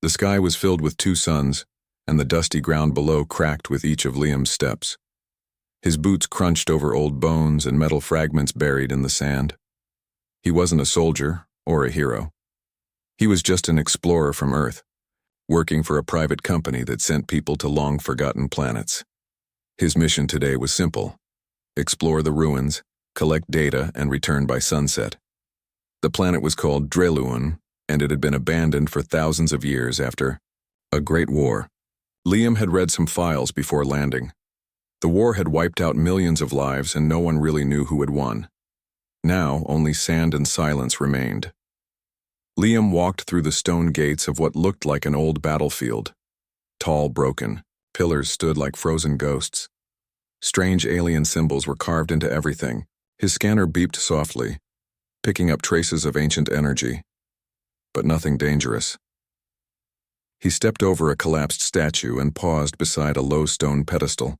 The sky was filled with two suns, and the dusty ground below cracked with each of Liam's steps. His boots crunched over old bones and metal fragments buried in the sand. He wasn't a soldier or a hero. He was just an explorer from Earth, working for a private company that sent people to long-forgotten planets. His mission today was simple: explore the ruins, collect data, and return by sunset. The planet was called Dreluun, and it had been abandoned for thousands of years after a great war. Liam had read some files before landing. The war had wiped out millions of lives, and no one really knew who had won. Now, only sand and silence remained. Liam walked through the stone gates of what looked like an old battlefield. Tall, broken, pillars stood like frozen ghosts. Strange alien symbols were carved into everything. His scanner beeped softly, picking up traces of ancient energy, but nothing dangerous. He stepped over a collapsed statue and paused beside a low stone pedestal.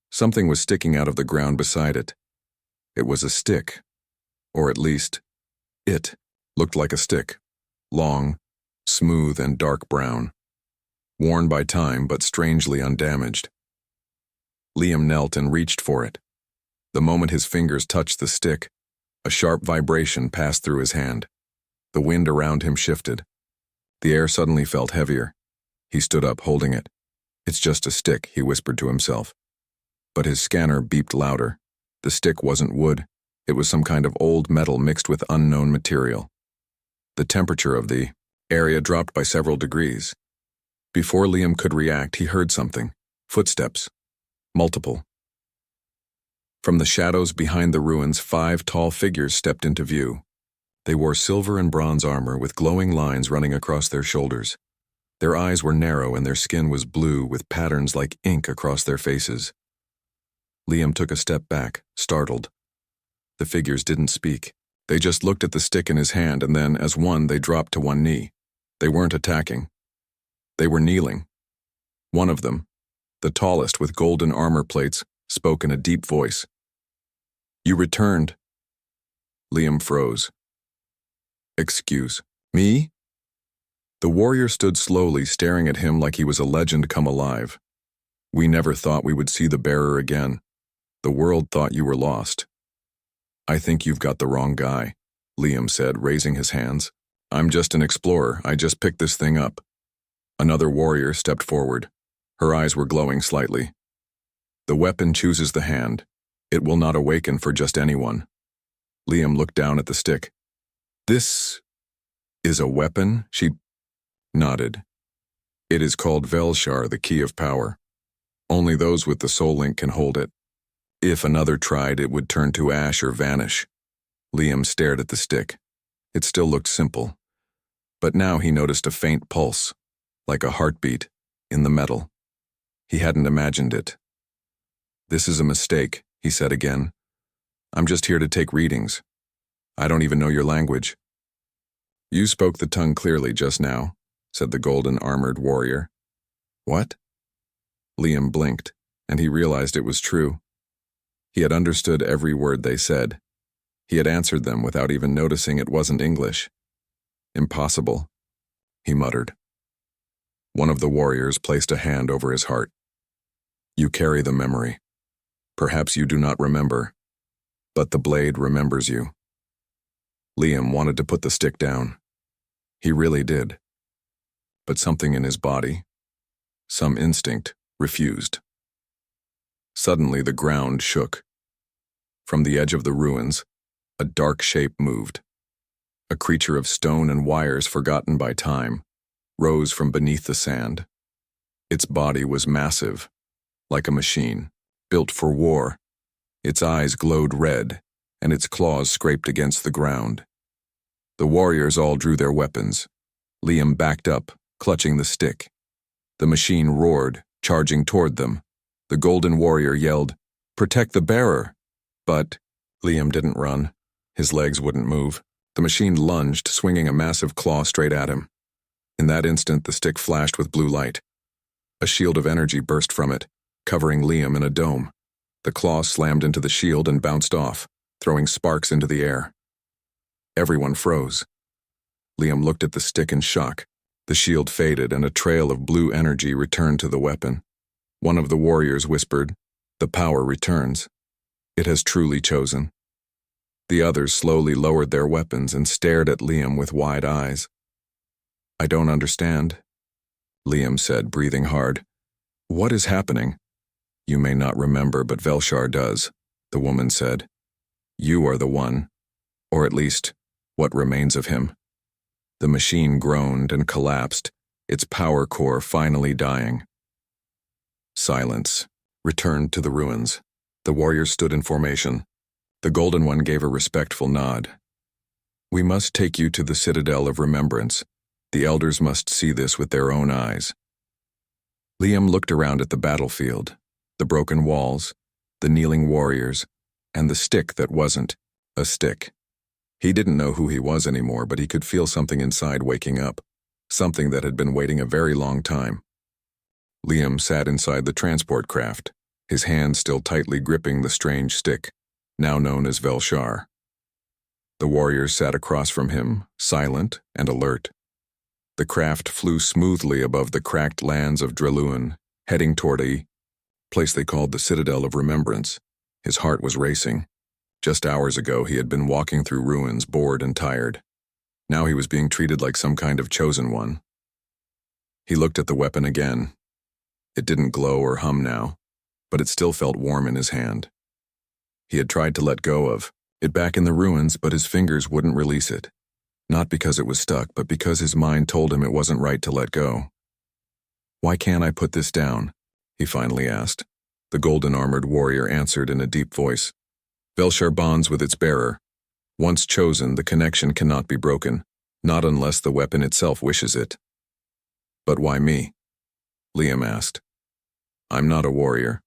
Something was sticking out of the ground beside it. It was a stick, or at least, it looked like a stick, long, smooth, and dark brown, worn by time but strangely undamaged. Liam knelt and reached for it. The moment his fingers touched the stick, a sharp vibration passed through his hand. The wind around him shifted. The air suddenly felt heavier. He stood up, holding it. "It's just a stick," he whispered to himself. But his scanner beeped louder. The stick wasn't wood. It was some kind of old metal mixed with unknown material. The temperature of the area dropped by several degrees. Before Liam could react, he heard something. Footsteps. Multiple. From the shadows behind the ruins, 5 tall figures stepped into view. They wore silver and bronze armor with glowing lines running across their shoulders. Their eyes were narrow and their skin was blue with patterns like ink across their faces. Liam took a step back, startled. The figures didn't speak. They just looked at the stick in his hand, and then, as one, they dropped to one knee. They weren't attacking. They were kneeling. One of them, the tallest with golden armor plates, spoke in a deep voice. "You returned." Liam froze. "Excuse me?" The warrior stood slowly, staring at him like he was a legend come alive. "We never thought we would see the bearer again. The world thought you were lost." "I think you've got the wrong guy," Liam said, raising his hands. "I'm just an explorer. I just picked this thing up." Another warrior stepped forward. Her eyes were glowing slightly. "The weapon chooses the hand. It will not awaken for just anyone." Liam looked down at the stick. "This is a weapon?" She nodded. "It is called Velshar, the Key of Power. Only those with the soul link can hold it. If another tried, it would turn to ash or vanish." Liam stared at the stick. It still looked simple. But now he noticed a faint pulse, like a heartbeat, in the metal. He hadn't imagined it. "This is a mistake," he said again. "I'm just here to take readings. I don't even know your language." "You spoke the tongue clearly just now," said the golden-armored warrior. "What?" Liam blinked, and he realized it was true. He had understood every word they said. He had answered them without even noticing it wasn't English. "Impossible," he muttered. One of the warriors placed a hand over his heart. "You carry the memory. Perhaps you do not remember, but the blade remembers you." Liam wanted to put the stick down. He really did. But something in his body, some instinct, refused. Suddenly the ground shook. From the edge of the ruins, a dark shape moved. A creature of stone and wires forgotten by time rose from beneath the sand. Its body was massive, like a machine, built for war. Its eyes glowed red, and its claws scraped against the ground. The warriors all drew their weapons. Liam backed up, clutching the stick. The machine roared, charging toward them. The golden warrior yelled, "Protect the bearer!" But Liam didn't run. His legs wouldn't move. The machine lunged, swinging a massive claw straight at him. In that instant, the stick flashed with blue light. A shield of energy burst from it, covering Liam in a dome. The claw slammed into the shield and bounced off, throwing sparks into the air. Everyone froze. Liam looked at the stick in shock. The shield faded and a trail of blue energy returned to the weapon. One of the warriors whispered, "The power returns. It has truly chosen." The others slowly lowered their weapons and stared at Liam with wide eyes. "I don't understand," Liam said, breathing hard. "What is happening?" "You may not remember, but Velshar does," the woman said. "You are the one, or at least, what remains of him." The machine groaned and collapsed, its power core finally dying. Silence returned to the ruins. The warriors stood in formation. The Golden One gave a respectful nod. "We must take you to the Citadel of Remembrance. The elders must see this with their own eyes." Liam looked around at the battlefield, the broken walls, the kneeling warriors, and the stick that wasn't a stick. He didn't know who he was anymore, but he could feel something inside waking up, something that had been waiting a very long time. Liam sat inside the transport craft, his hands still tightly gripping the strange stick, now known as Velshar. The warriors sat across from him, silent and alert. The craft flew smoothly above the cracked lands of Dreluin, heading toward a place they called the Citadel of Remembrance. His heart was racing. Just hours ago, he had been walking through ruins, bored and tired. Now he was being treated like some kind of chosen one. He looked at the weapon again. It didn't glow or hum now, but it still felt warm in his hand. He had tried to let go of it back in the ruins, but his fingers wouldn't release it. Not because it was stuck, but because his mind told him it wasn't right to let go. "Why can't I put this down?" he finally asked. The golden-armored warrior answered in a deep voice. "Velshar bonds with its bearer. Once chosen, the connection cannot be broken, not unless the weapon itself wishes it." "But why me?" Liam asked. "I'm not a warrior.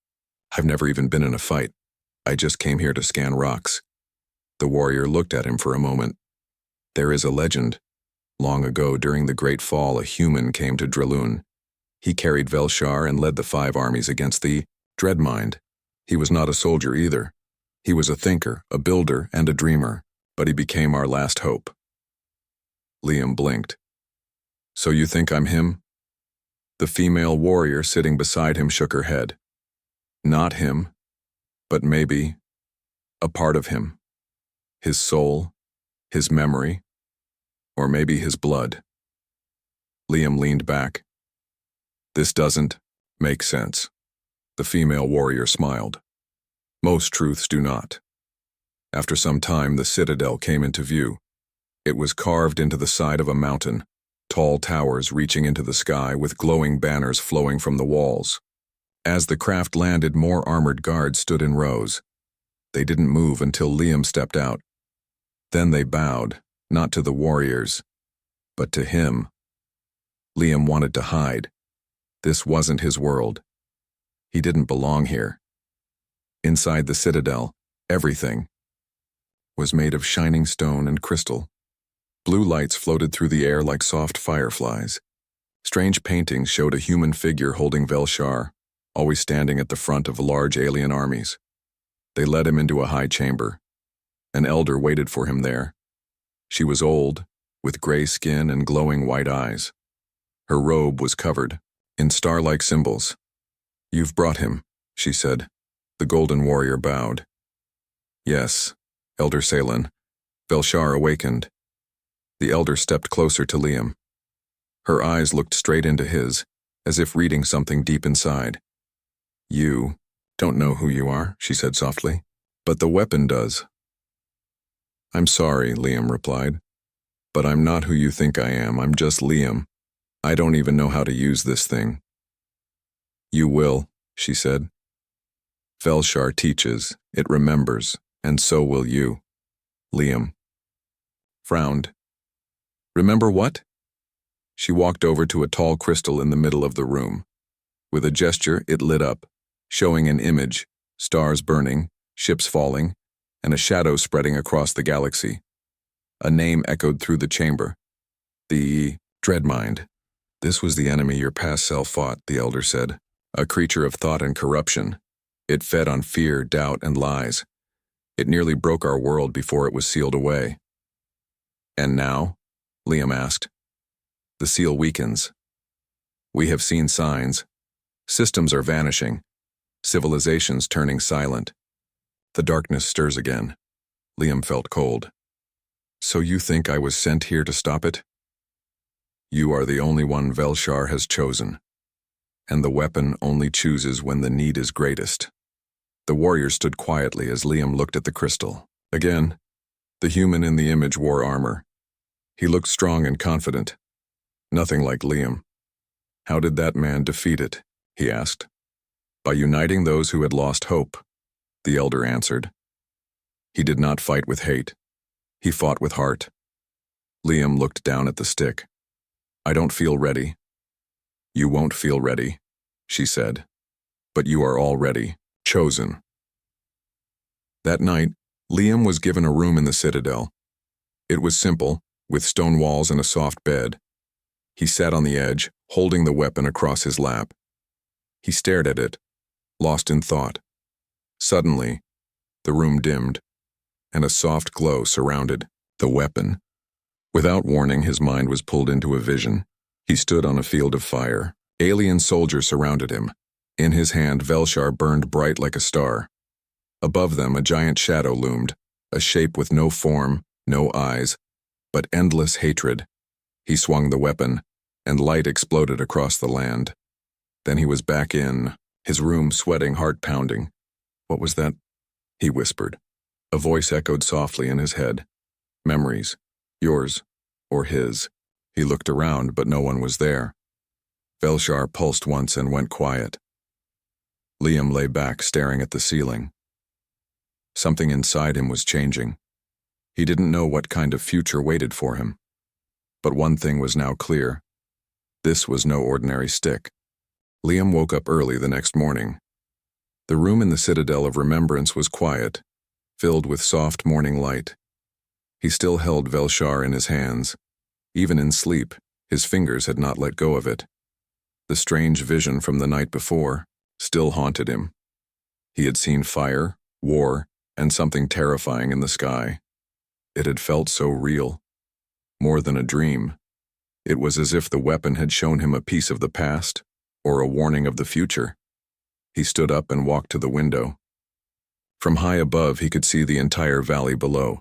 I've never even been in a fight. I just came here to scan rocks." The warrior looked at him for a moment. "There is a legend. Long ago, during the Great Fall, a human came to Dreluin. He carried Velshar and led the 5 armies against the Dreadmind. He was not a soldier either. He was a thinker, a builder, and a dreamer, but he became our last hope." Liam blinked. "So you think I'm him?" The female warrior sitting beside him shook her head. "Not him, but maybe a part of him. His soul, his memory, or maybe his blood." Liam leaned back. "This doesn't make sense." The female warrior smiled. "Most truths do not." After some time, the citadel came into view. It was carved into the side of a mountain, tall towers reaching into the sky with glowing banners flowing from the walls. As the craft landed, more armored guards stood in rows. They didn't move until Liam stepped out. Then they bowed, not to the warriors, but to him. Liam wanted to hide. This wasn't his world. He didn't belong here. Inside the citadel, everything was made of shining stone and crystal. Blue lights floated through the air like soft fireflies. Strange paintings showed a human figure holding Velshar, always standing at the front of large alien armies. They led him into a high chamber. An elder waited for him there. She was old, with gray skin and glowing white eyes. Her robe was covered in star-like symbols. "You've brought him," she said. The golden warrior bowed. "Yes, Elder Salen." Velshar awakened. The elder stepped closer to Liam. Her eyes looked straight into his, as if reading something deep inside. "You don't know who you are," she said softly, "but the weapon does." "I'm sorry," Liam replied, "but I'm not who you think I am. I'm just Liam. I don't even know how to use this thing." "You will," she said. "Velshar teaches, it remembers, and so will you." Liam frowned. "Remember what?" She walked over to a tall crystal in the middle of the room. With a gesture, it lit up, showing an image, stars burning, ships falling, and a shadow spreading across the galaxy. A name echoed through the chamber. "The Dreadmind." "This was the enemy your past self fought," the elder said. "A creature of thought and corruption. It fed on fear, doubt, and lies. It nearly broke our world before it was sealed away." "And now?" Liam asked. The seal weakens. We have seen signs. Systems are vanishing. Civilizations turning silent. The darkness stirs again. Liam felt cold. So you think I was sent here to stop it? You are the only one Velshar has chosen. And the weapon only chooses when the need is greatest. The warrior stood quietly as Liam looked at the crystal. Again, the human in the image wore armor. He looked strong and confident. Nothing like Liam. How did that man defeat it? He asked. By uniting those who had lost hope, the elder answered. He did not fight with hate. He fought with heart. Liam looked down at the stick. I don't feel ready. You won't feel ready, she said. But you are already chosen. That night, Liam was given a room in the citadel. It was simple, with stone walls and a soft bed. He sat on the edge, holding the weapon across his lap. He stared at it, lost in thought. Suddenly, the room dimmed, and a soft glow surrounded the weapon. Without warning, his mind was pulled into a vision. He stood on a field of fire. Alien soldiers surrounded him. In his hand, Velshar burned bright like a star. Above them, a giant shadow loomed, a shape with no form, no eyes, but endless hatred. He swung the weapon, and light exploded across the land. Then he was back in, his room sweating, heart pounding. What was that? He whispered. A voice echoed softly in his head. Memories. Yours. Or his. He looked around, but no one was there. Velshar pulsed once and went quiet. Liam lay back, staring at the ceiling. Something inside him was changing. He didn't know what kind of future waited for him. But one thing was now clear. This was no ordinary stick. Liam woke up early the next morning. The room in the Citadel of Remembrance was quiet, filled with soft morning light. He still held Velshar in his hands. Even in sleep, his fingers had not let go of it. The strange vision from the night before still haunted him. He had seen fire, war, and something terrifying in the sky. It had felt so real. More than a dream. It was as if the weapon had shown him a piece of the past, or a warning of the future. He stood up and walked to the window. From high above, he could see the entire valley below.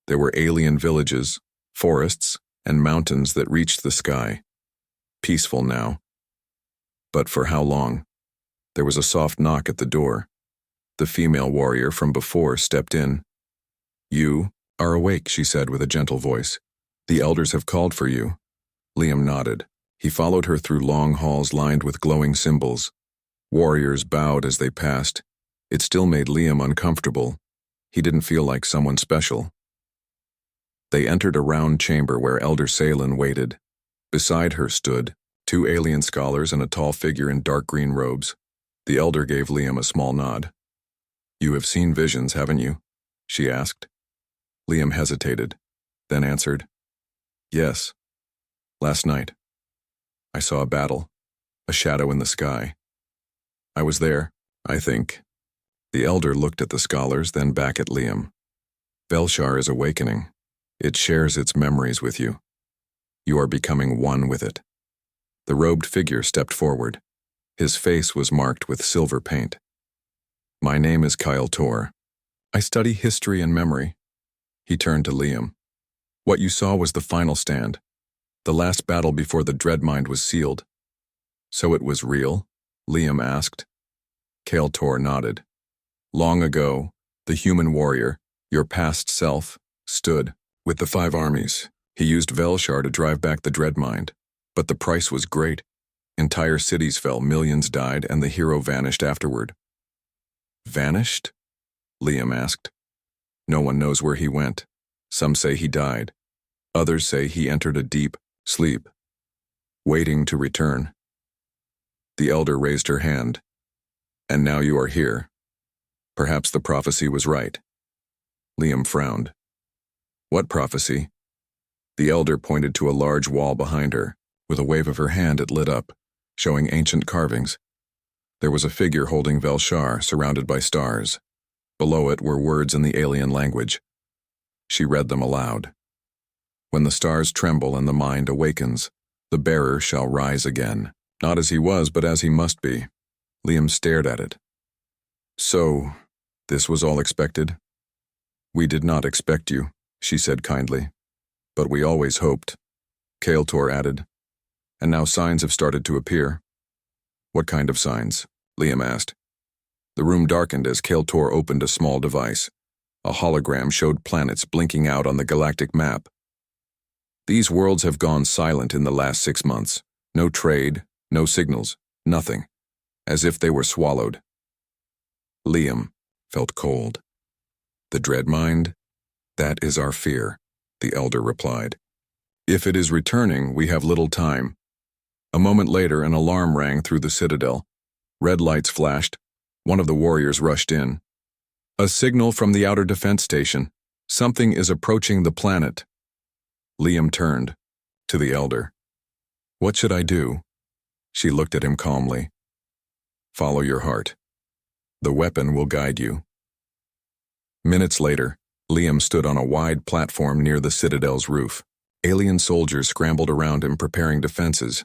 There were alien villages, forests, and mountains that reached the sky. Peaceful now. But for how long? There was a soft knock at the door. The female warrior from before stepped in. You are awake, she said with a gentle voice. The elders have called for you. Liam nodded. He followed her through long halls lined with glowing symbols. Warriors bowed as they passed. It still made Liam uncomfortable. He didn't feel like someone special. They entered a round chamber where Elder Salen waited. Beside her stood 2 alien scholars and a tall figure in dark green robes. The elder gave Liam a small nod. You have seen visions, haven't you? She asked. Liam hesitated, then answered, Yes. Last night. I saw a battle, a shadow in the sky. I was there, I think. The elder looked at the scholars, then back at Liam. Velshar is awakening. It shares its memories with you. You are becoming one with it. The robed figure stepped forward. His face was marked with silver paint. My name is Kyle Tor. I study history and memory. He turned to Liam. What you saw was the final stand, the last battle before the Dreadmind was sealed. So it was real? Liam asked. Kyle Tor nodded. Long ago, the human warrior, your past self, stood with the 5 armies. He used Velshar to drive back the Dreadmind, but the price was great. Entire cities fell, millions died, and the hero vanished afterward. Vanished? Liam asked. No one knows where he went. Some say he died. Others say he entered a deep sleep, waiting to return. The elder raised her hand. And now you are here. Perhaps the prophecy was right. Liam frowned. What prophecy? The elder pointed to a large wall behind her. With a wave of her hand, it lit up, showing ancient carvings. There was a figure holding Velshar, surrounded by stars. Below it were words in the alien language. She read them aloud. When the stars tremble and the mind awakens, The bearer shall rise again. Not as he was, but as he must be. Liam stared at it. So, this was all expected? We did not expect you, she said kindly. But we always hoped. Kael'tor added. And now signs have started to appear. What kind of signs? Liam asked. The room darkened as Kael'tor opened a small device. A hologram showed planets blinking out on the galactic map. These worlds have gone silent in the last 6 months. No trade, no signals, nothing. As if they were swallowed. Liam felt cold. The dread mind? That is our fear, the elder replied. If it is returning, we have little time. A moment later, an alarm rang through the citadel. Red lights flashed. One of the warriors rushed in. A signal from the outer defense station. Something is approaching the planet. Liam turned to the elder. What should I do? She looked at him calmly. Follow your heart. The weapon will guide you. Minutes later, Liam stood on a wide platform near the citadel's roof. Alien soldiers scrambled around him preparing defenses.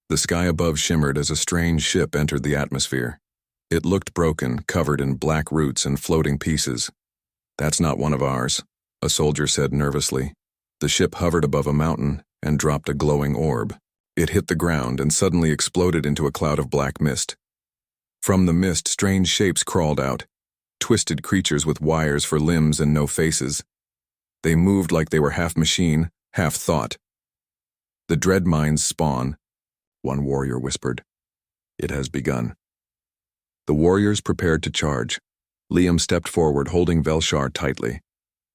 The sky above shimmered as a strange ship entered the atmosphere. It looked broken, covered in black roots and floating pieces. That's not one of ours, a soldier said nervously. The ship hovered above a mountain and dropped a glowing orb. It hit the ground and suddenly exploded into a cloud of black mist. From the mist, strange shapes crawled out, twisted creatures with wires for limbs and no faces. They moved like they were half machine, half thought. The dread mind's spawn, one warrior whispered. It has begun. The warriors prepared to charge. Liam stepped forward, holding Velshar tightly.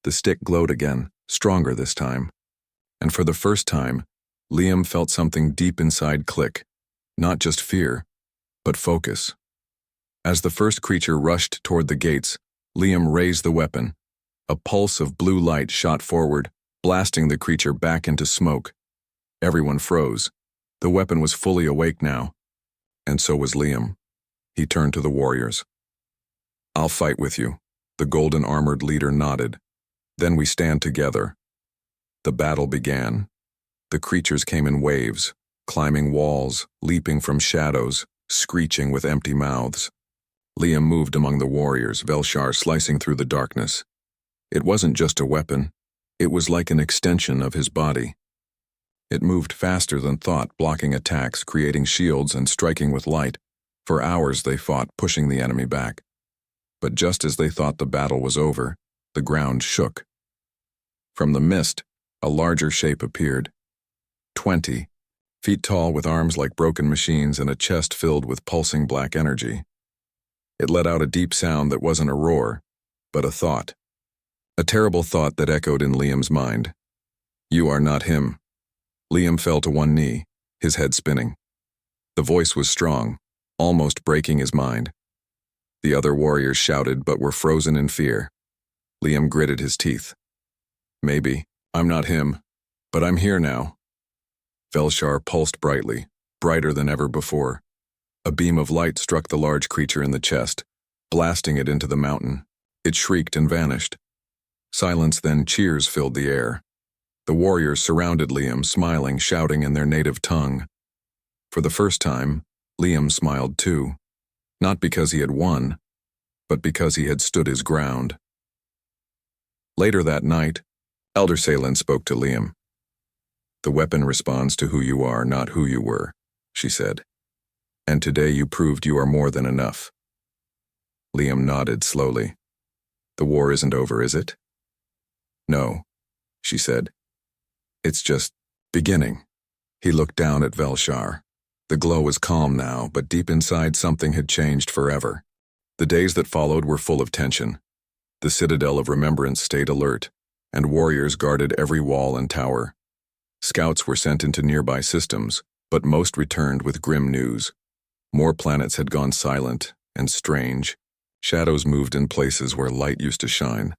The stick glowed again, stronger this time. And for the first time, Liam felt something deep inside click. Not just fear, but focus. As the first creature rushed toward the gates, Liam raised the weapon. A pulse of blue light shot forward, blasting the creature back into smoke. Everyone froze. The weapon was fully awake now. And so was Liam. He turned to the warriors. I'll fight with you. The golden-armored leader nodded. Then we stand together. The battle began. The creatures came in waves, climbing walls, leaping from shadows, screeching with empty mouths. Liam moved among the warriors, Velshar slicing through the darkness. It wasn't just a weapon. It was like an extension of his body. It moved faster than thought, blocking attacks, creating shields, and striking with light. For hours they fought, pushing the enemy back. But just as they thought the battle was over, the ground shook. From the mist, a larger shape appeared. 20 feet tall, with arms like broken machines and a chest filled with pulsing black energy. It let out a deep sound that wasn't a roar, but a thought. A terrible thought that echoed in Liam's mind. You are not him. Liam fell to one knee, his head spinning. The voice was strong, almost breaking his mind. The other warriors shouted but were frozen in fear. Liam gritted his teeth. Maybe, I'm not him, but I'm here now. Velshar pulsed brightly, brighter than ever before. A beam of light struck the large creature in the chest, blasting it into the mountain. It shrieked and vanished. Silence, then cheers filled the air. The warriors surrounded Liam, smiling, shouting in their native tongue. For the first time, Liam smiled too. Not because he had won, but because he had stood his ground. Later that night, Elder Salen spoke to Liam. The weapon responds to who you are, not who you were, she said. And today you proved you are more than enough. Liam nodded slowly. The war isn't over, is it? No, she said. It's just beginning. He looked down at Velshar. The glow was calm now, but deep inside something had changed forever. The days that followed were full of tension. The Citadel of Remembrance stayed alert, and warriors guarded every wall and tower. Scouts were sent into nearby systems, but most returned with grim news. More planets had gone silent and strange. Shadows moved in places where light used to shine.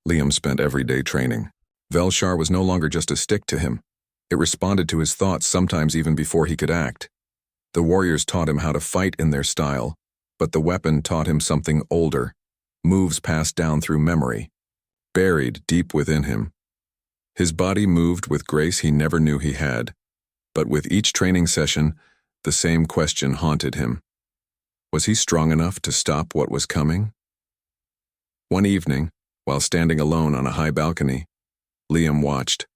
Liam spent every day training. Velshar was no longer just a stick to him. It responded to his thoughts, sometimes even before he could act. The warriors taught him how to fight in their style, but the weapon taught him something older, moves passed down through memory, buried deep within him. His body moved with grace he never knew he had. But with each training session, the same question haunted him. Was he strong enough to stop what was coming? One evening, while standing alone on a high balcony, Liam watched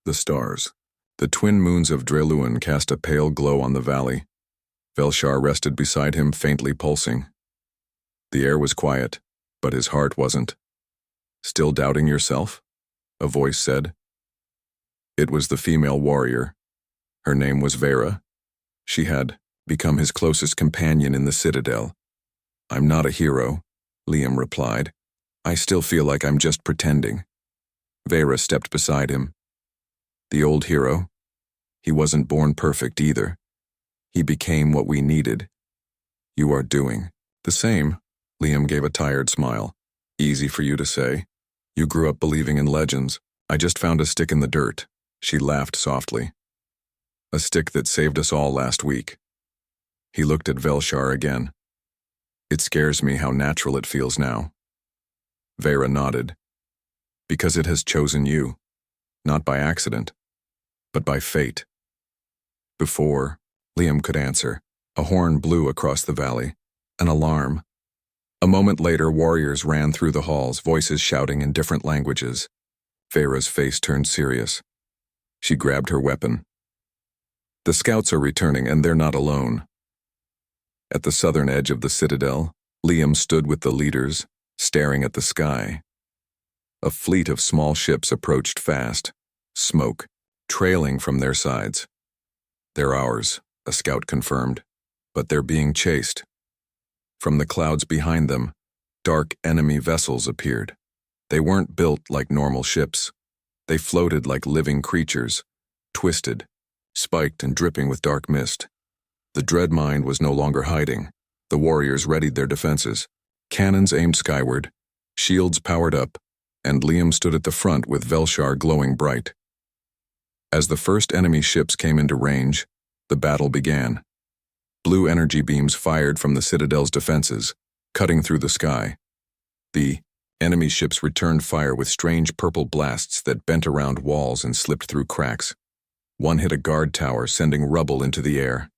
the stars. The twin moons of Dreluan cast a pale glow on the valley. Velshar rested beside him, faintly pulsing. The air was quiet, but his heart wasn't. "Still doubting yourself?" a voice said. It was the female warrior. Her name was Vera. She had become his closest companion in the Citadel. "I'm not a hero," Liam replied. "I still feel like I'm just pretending." Vera stepped beside him. "The old hero? He wasn't born perfect either. He became what we needed. You are doing the same." Liam gave a tired smile. "Easy for you to say. You grew up believing in legends. I just found a stick in the dirt." She laughed softly. "A stick that saved us all last week." He looked at Velshar again. "It scares me how natural it feels now." Vera nodded. "Because it has chosen you, not by accident, but by fate." Before Liam could answer, a horn blew across the valley, an alarm. A moment later, warriors ran through the halls, voices shouting in different languages. Vera's face turned serious. She grabbed her weapon. "The scouts are returning, and they're not alone." At the southern edge of the citadel, Liam stood with the leaders, staring at the sky. A fleet of small ships approached fast, smoke trailing from their sides. "They're ours," a scout confirmed, "but they're being chased." From the clouds behind them, dark enemy vessels appeared. They weren't built like normal ships. They floated like living creatures, twisted, spiked and dripping with dark mist. The dread mind was no longer hiding. The warriors readied their defenses. Cannons aimed skyward, shields powered up, and Liam stood at the front with Velshar glowing bright. As the first enemy ships came into range, the battle began. Blue energy beams fired from the citadel's defenses, cutting through the sky. The enemy ships returned fire with strange purple blasts that bent around walls and slipped through cracks. One hit a guard tower, sending rubble into the air.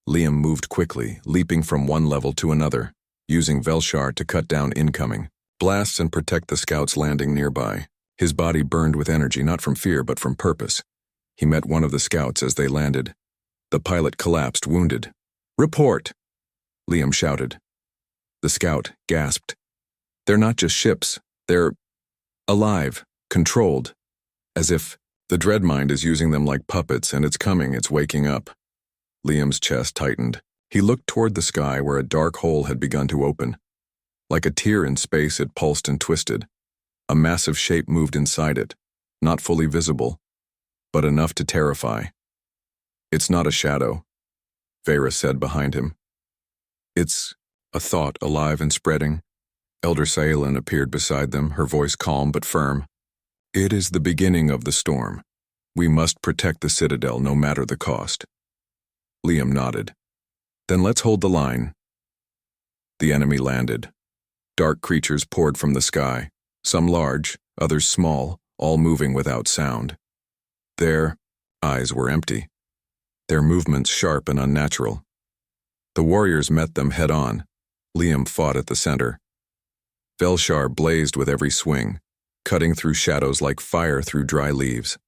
Liam moved quickly, leaping from one level to another, using Velshar to cut down incoming blasts and protect the scouts landing nearby. His body burned with energy, not from fear but from purpose. He met one of the scouts as they landed. The pilot collapsed, wounded. "Report!" Liam shouted. The scout gasped. "They're not just ships. They're alive, controlled. As if the dreadmind is using them like puppets, and it's coming, it's waking up." Liam's chest tightened. He looked toward the sky where a dark hole had begun to open. Like a tear in space, it pulsed and twisted. A massive shape moved inside it, not fully visible, but enough to terrify. "It's not a shadow," Vera said behind him. "It's a thought, alive and spreading." Elder Saelin appeared beside them, her voice calm but firm. "It is the beginning of the storm. We must protect the citadel no matter the cost." Liam nodded. "Then let's hold the line." The enemy landed. Dark creatures poured from the sky, some large, others small, all moving without sound. Their eyes were empty, their movements sharp and unnatural. The warriors met them head-on. Liam fought at the center. Velshar blazed with every swing, cutting through shadows like fire through dry leaves.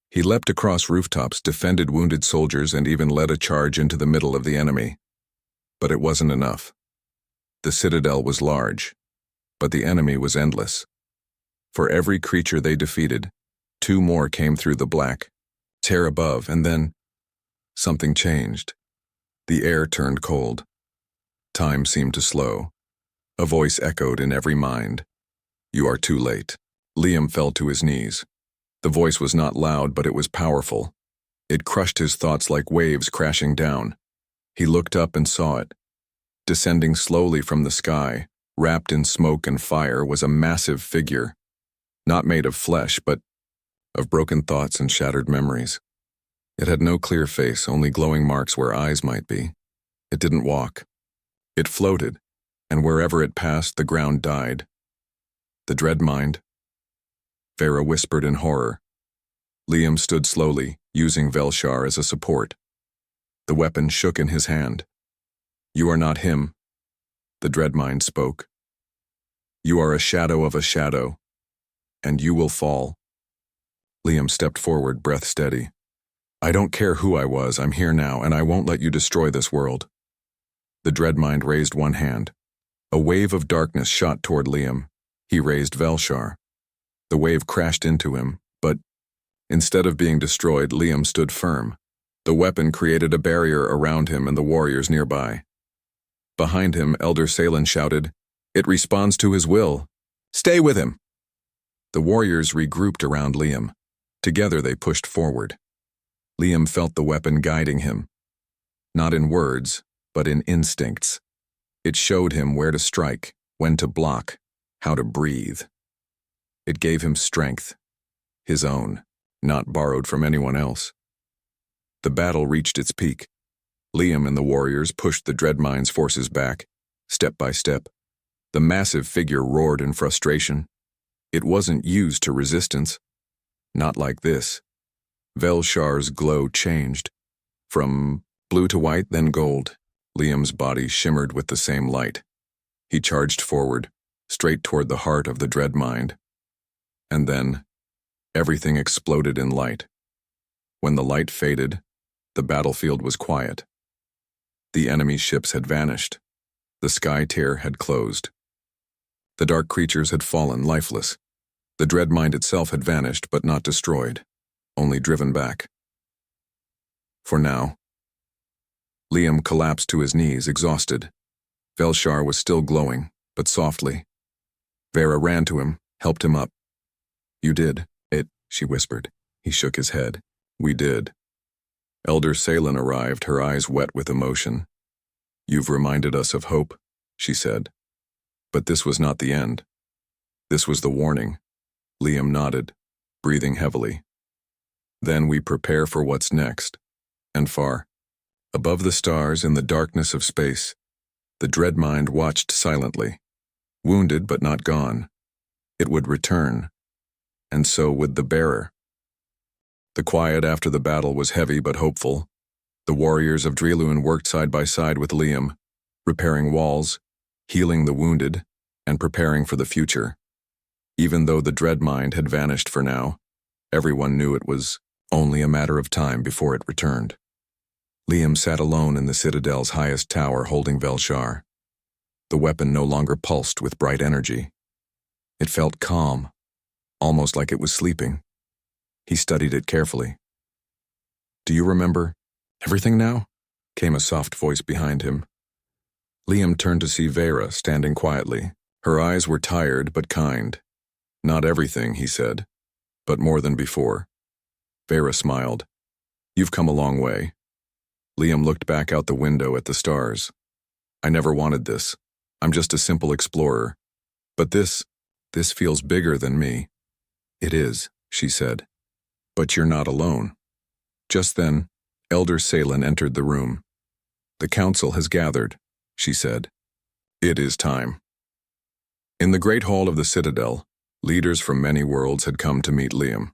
He leapt across rooftops, defended wounded soldiers, and even led a charge into the middle of the enemy. But it wasn't enough. The citadel was large, but the enemy was endless. For every creature they defeated, two more came through the black tear above, and then something changed. The air turned cold. Time seemed to slow. A voice echoed in every mind. "You are too late." Liam fell to his knees. The voice was not loud, but it was powerful. It crushed his thoughts like waves crashing down. He looked up and saw it. Descending slowly from the sky, wrapped in smoke and fire, was a massive figure. Not made of flesh, but of broken thoughts and shattered memories. It had no clear face, only glowing marks where eyes might be. It didn't walk. It floated, and wherever it passed, the ground died. "The Dreadmind," Vera whispered in horror. Liam stood slowly, using Velshar as a support. The weapon shook in his hand. "You are not him," the Dreadmind spoke. "You are a shadow of a shadow, and you will fall." Liam stepped forward, breath steady. "I don't care who I was, I'm here now, and I won't let you destroy this world." The Dreadmind raised one hand. A wave of darkness shot toward Liam. He raised Velshar. The wave crashed into him, but instead of being destroyed, Liam stood firm. The weapon created a barrier around him and the warriors nearby. Behind him, Elder Salen shouted, "It responds to his will. Stay with him!" The warriors regrouped around Liam. Together they pushed forward. Liam felt the weapon guiding him. Not in words, but in instincts. It showed him where to strike, when to block, how to breathe. It gave him strength. His own, not borrowed from anyone else. The battle reached its peak. Liam and the warriors pushed the Dreadmind's forces back, step by step. The massive figure roared in frustration. It wasn't used to resistance. Not like this. Velshar's glow changed. From blue to white, then gold. Liam's body shimmered with the same light. He charged forward, straight toward the heart of the Dreadmind. And then, everything exploded in light. When the light faded, the battlefield was quiet. The enemy ships had vanished. The sky tier had closed. The dark creatures had fallen lifeless. The Dreadmind itself had vanished, but not destroyed, only driven back. For now, Liam collapsed to his knees, exhausted. Velshar was still glowing, but softly. Vera ran to him, helped him up. "You did it," she whispered. He shook his head. "We did." Elder Salen arrived, her eyes wet with emotion. "You've reminded us of hope," she said. But this was not the end. This was the warning. Liam nodded, breathing heavily. "Then we prepare for what's next." And far, above the stars in the darkness of space, the Dreadmind watched silently. Wounded but not gone. It would return. And so would the bearer. The quiet after the battle was heavy but hopeful. The warriors of Drelun worked side by side with Liam, repairing walls, healing the wounded, and preparing for the future. Even though the Dreadmind had vanished for now, everyone knew it was only a matter of time before it returned. Liam sat alone in the Citadel's highest tower holding Velshar. The weapon no longer pulsed with bright energy. It felt calm, almost like it was sleeping. He studied it carefully. "Do you remember everything now?" came a soft voice behind him. Liam turned to see Vera standing quietly. Her eyes were tired but kind. "Not everything," he said, "but more than before." Vera smiled. "You've come a long way." Liam looked back out the window at the stars. "I never wanted this. I'm just a simple explorer. But this feels bigger than me." "It is," she said. "But you're not alone." Just then, Elder Salen entered the room. "The council has gathered," she said. "It is time." In the great hall of the Citadel, leaders from many worlds had come to meet Liam.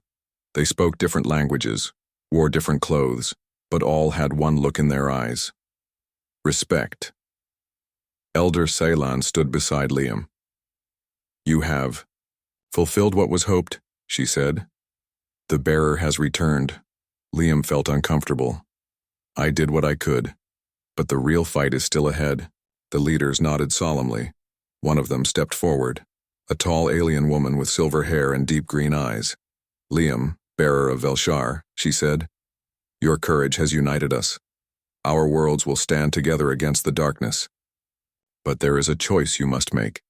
They spoke different languages, wore different clothes, but all had one look in their eyes. Respect. Elder Salen stood beside Liam. "You have fulfilled what was hoped," she said. "The bearer has returned." Liam felt uncomfortable. "I did what I could, but the real fight is still ahead." The leaders nodded solemnly. One of them stepped forward, a tall alien woman with silver hair and deep green eyes. "Liam, bearer of Velshar," she said, "your courage has united us. Our worlds will stand together against the darkness. But there is a choice you must make."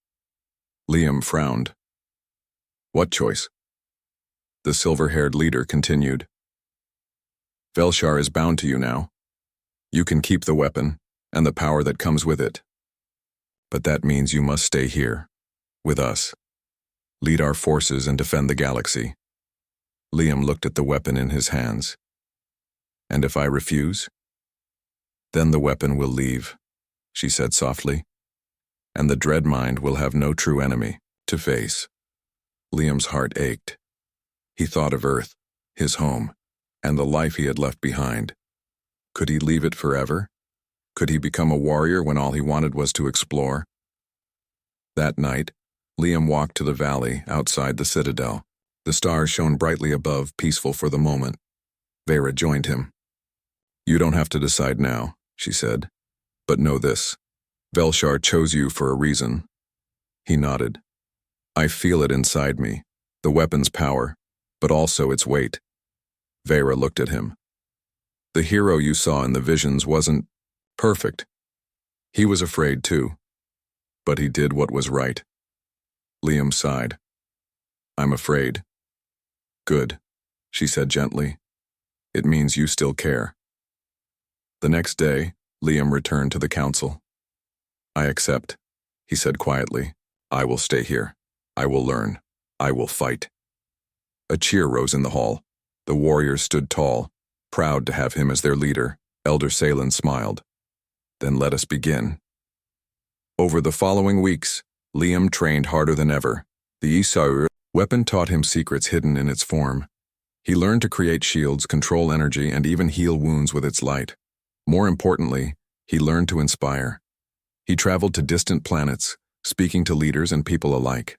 Liam frowned. "What choice?" The silver-haired leader continued. "Velshar is bound to you now. You can keep the weapon and the power that comes with it. But that means you must stay here, with us. Lead our forces and defend the galaxy." Liam looked at the weapon in his hands. "And if I refuse?" "Then the weapon will leave," she said softly. "And the Dreadmind will have no true enemy to face." Liam's heart ached. He thought of Earth, his home, and the life he had left behind. Could he leave it forever? Could he become a warrior when all he wanted was to explore? That night, Liam walked to the valley outside the citadel. The stars shone brightly above, peaceful for the moment. Vera joined him. "You don't have to decide now," she said. "But know this. Velshar chose you for a reason." He nodded. "I feel it inside me, the weapon's power, but also its weight." Vera looked at him. "The hero you saw in the visions wasn't perfect. He was afraid too. But he did what was right." Liam sighed. "I'm afraid." "Good," she said gently. "It means you still care." The next day, Liam returned to the council. "I accept," he said quietly. "I will stay here. I will learn. I will fight." A cheer rose in the hall. The warriors stood tall, proud to have him as their leader. Elder Salen smiled. "Then let us begin." Over the following weeks, Liam trained harder than ever. The Isaur weapon taught him secrets hidden in its form. He learned to create shields, control energy, and even heal wounds with its light. More importantly, he learned to inspire. He traveled to distant planets, speaking to leaders and people alike.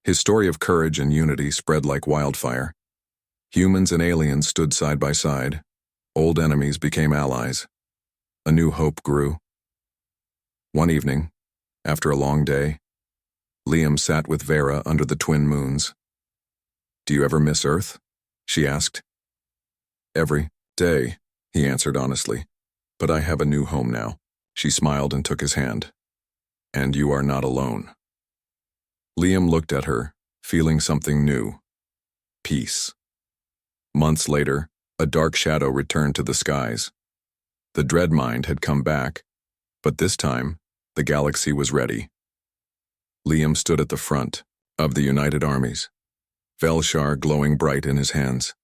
His story of courage and unity spread like wildfire. Humans and aliens stood side by side. Old enemies became allies. A new hope grew. One evening, after a long day, Liam sat with Vera under the twin moons. "Do you ever miss Earth?" she asked. "Every day," he answered honestly. "But I have a new home now." She smiled and took his hand. "And you are not alone." Liam looked at her, feeling something new. Peace. Months later, a dark shadow returned to the skies. The Dreadmind had come back, but this time, the galaxy was ready. Liam stood at the front of the United Armies, Velshar glowing bright in his hands.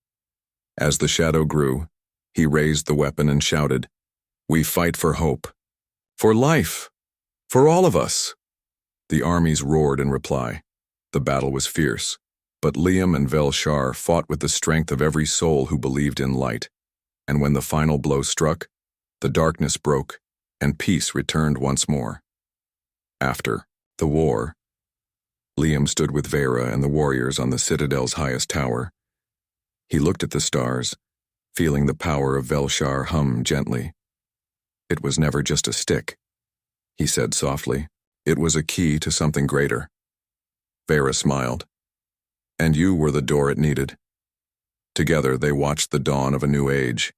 As the shadow grew, he raised the weapon and shouted, "We fight for hope. For life. For all of us." The armies roared in reply. The battle was fierce, but Liam and Velshar fought with the strength of every soul who believed in light. And when the final blow struck, the darkness broke, and peace returned once more. After the war, Liam stood with Vera and the warriors on the citadel's highest tower. He looked at the stars, feeling the power of Velshar hum gently. "It was never just a stick," he said softly. "It was a key to something greater." Vera smiled. "And you were the door it needed." Together they watched the dawn of a new age.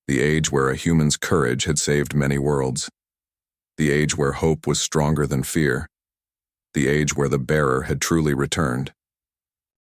The age where a human's courage had saved many worlds. The age where hope was stronger than fear. The age where the bearer had truly returned.